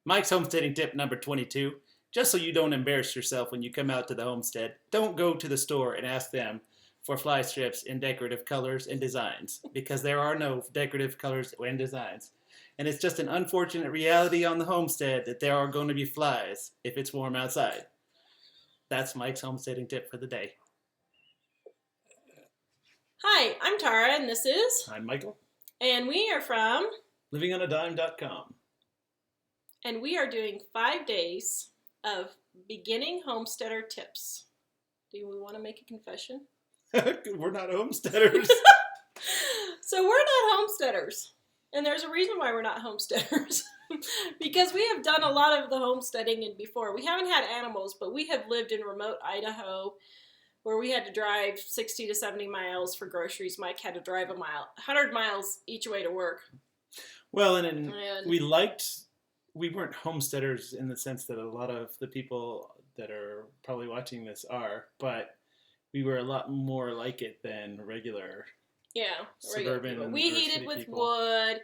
Mike's homesteading tip number 22. Just so you don't embarrass yourself when you come out to the homestead, don't go to the store and ask them for fly strips in decorative colors and designs, because there are no decorative colors and designs. And it's just an unfortunate reality on the homestead that there are going to be flies if it's warm outside. That's Mike's homesteading tip for the day. Hi, I'm Tara, and this is... I'm Michael. And we are from... livingonadime.com. And we are doing 5 days of beginning homesteader tips. Do we want to make a confession? We're not homesteaders. So we're not homesteaders. And there's a reason why we're not homesteaders. Because we have done a lot of the homesteading and before. We haven't had animals, but we have lived in remote Idaho where we had to drive 60 to 70 miles for groceries. Mike had to drive 100 miles each way to work. Well, and we weren't homesteaders in the sense that a lot of the people that are probably watching this are, but we were a lot more like it than regular suburban. We heated with wood.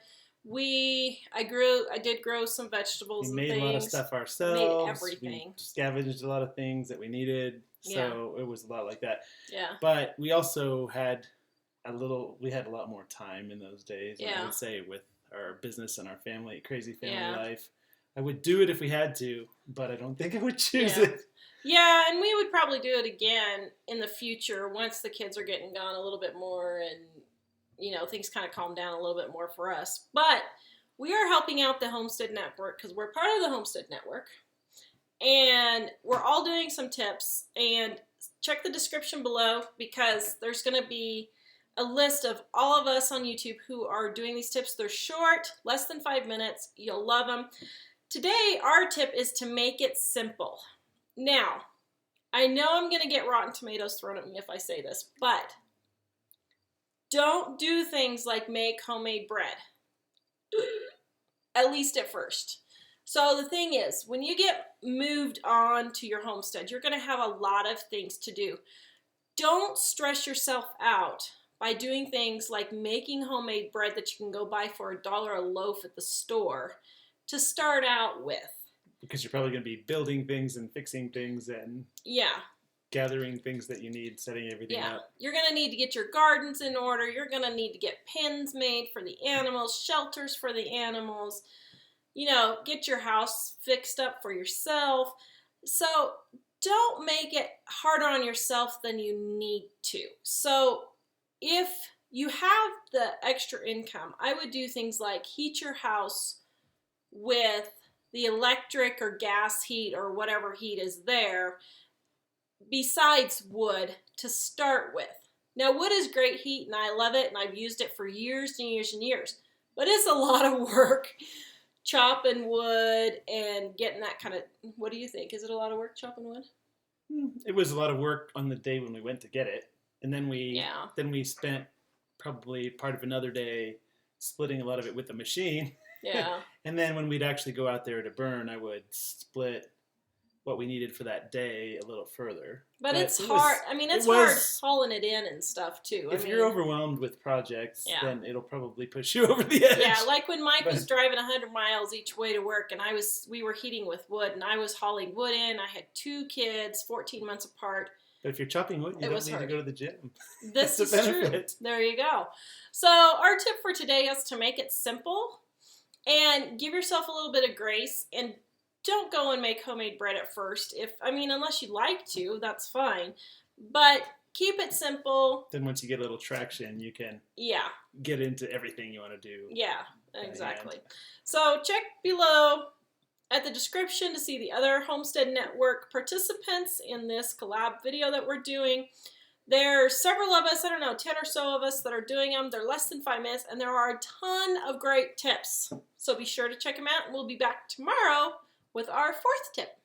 I did grow some vegetables and things. We made a lot of stuff ourselves. Made everything. We scavenged a lot of things that we needed. So it was a lot like that. Yeah. But we also had a lot more time in those days. Yeah. I would say with our business and our crazy family life. I would do it if we had to, but I don't think I would choose it. Yeah, and we would probably do it again in the future once the kids are getting gone a little bit more and, things kind of calm down a little bit more for us. But we are helping out the Homestead Network because we're part of the Homestead Network. And we're all doing some tips. And check the description below because there's going to be a list of all of us on YouTube who are doing these tips. They're short, less than 5 minutes. You'll love them. Today, our tip is to make it simple. Now, I know I'm going to get rotten tomatoes thrown at me if I say this, but don't do things like make homemade bread, at least at first. So the thing is, when you get moved on to your homestead, you're going to have a lot of things to do. Don't stress yourself out by doing things like making homemade bread that you can go buy for $1 a loaf at the store to start out with. Because you're probably going to be building things and fixing things and gathering things that you need, setting everything up. You're going to need to get your gardens in order. You're going to need to get pens made for the animals, shelters for the animals, get your house fixed up for yourself. So don't make it harder on yourself than you need to. So if you have the extra income, I would do things like heat your house with the electric or gas heat or whatever heat is there besides wood to start with. Now, wood is great heat and I love it and I've used it for years and years and years, but it's a lot of work chopping wood and getting that kind of, what do you think? Is it a lot of work chopping wood? It was a lot of work on the day when we went to get it. And then we spent probably part of another day splitting a lot of it with the machine. Yeah. And then when we'd actually go out there to burn, I would split what we needed for that day a little further. But it's hard. It's hard hauling it in and stuff too. If you're overwhelmed with projects, then it'll probably push you over the edge. Yeah, like when Mike was driving 100 miles each way to work and we were heating with wood and I was hauling wood in. I had 2 kids, 14 months apart. But if you're chopping wood, you don't need to go to the gym. This is true. There you go. So our tip for today is to make it simple and give yourself a little bit of grace and don't go and make homemade bread at first. Unless you like to, that's fine. But keep it simple. Then once you get a little traction, you can get into everything you want to do. Yeah, exactly. So check below at the description to see the other Homestead Network participants in this collab video that we're doing. There's several of us, 10 or so of us that are doing them. They're less than 5 minutes, and there are a ton of great tips. So be sure to check them out, and we'll be back tomorrow with our 4th tip.